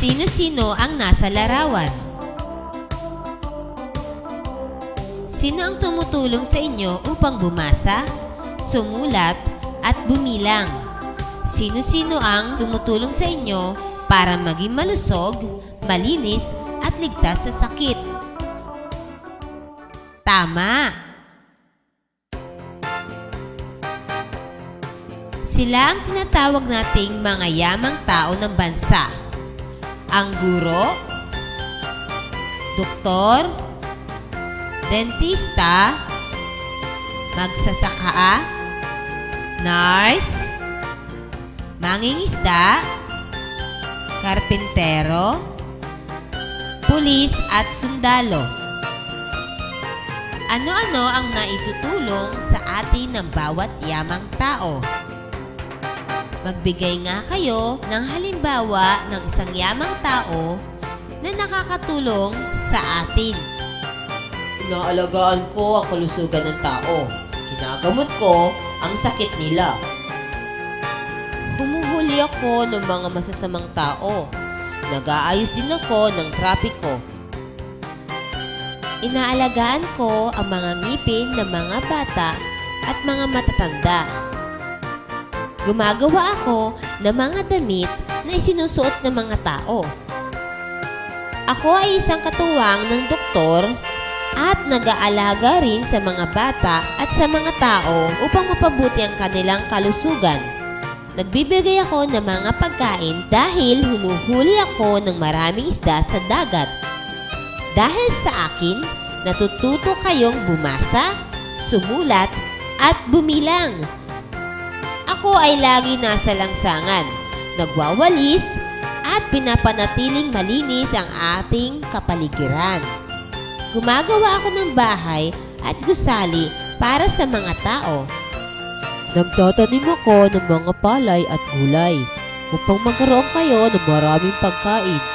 Sino-sino ang nasa larawan? Sino ang tumutulong sa inyo upang bumasa, sumulat, at bumilang? Sino-sino ang tumutulong sa inyo para maging malusog, malinis, at ligtas sa sakit? Tama! Sila ang tinatawag nating mga yamang tao ng bansa. Ang guro, doktor, dentista, magsasaka, nurse, mangingisda, karpintero, pulis at sundalo. Ano-ano ang naitutulong sa atin ng bawat yamang tao? Magbigay nga kayo ng halimbawa ng isang yamang tao na nakakatulong sa atin. Inaalagaan ko ang kalusugan ng tao. Ginagamot ko ang sakit nila. Humuhuli ako ng mga masasamang tao. Nag-aayos din ako ng trapiko. Inaalagaan ko ang mga ngipin ng mga bata at mga matatanda. Gumagawa ako ng mga damit na isinusuot ng mga tao. Ako ay isang katuwang ng doktor at nag-aalaga rin sa mga bata at sa mga tao upang mapabuti ang kanilang kalusugan. Nagbibigay ako ng mga pagkain dahil humuhuli ako ng maraming isda sa dagat. Dahil sa akin, natututo kayong bumasa, sumulat, at bumilang. Ako ay lagi nasa langsangan, nagwawalis, at pinapanatiling malinis ang ating kapaligiran. Gumagawa ako ng bahay at gusali para sa mga tao. Nagtatanim ako ng mga palay at gulay upang magkaroon kayo ng maraming pagkain.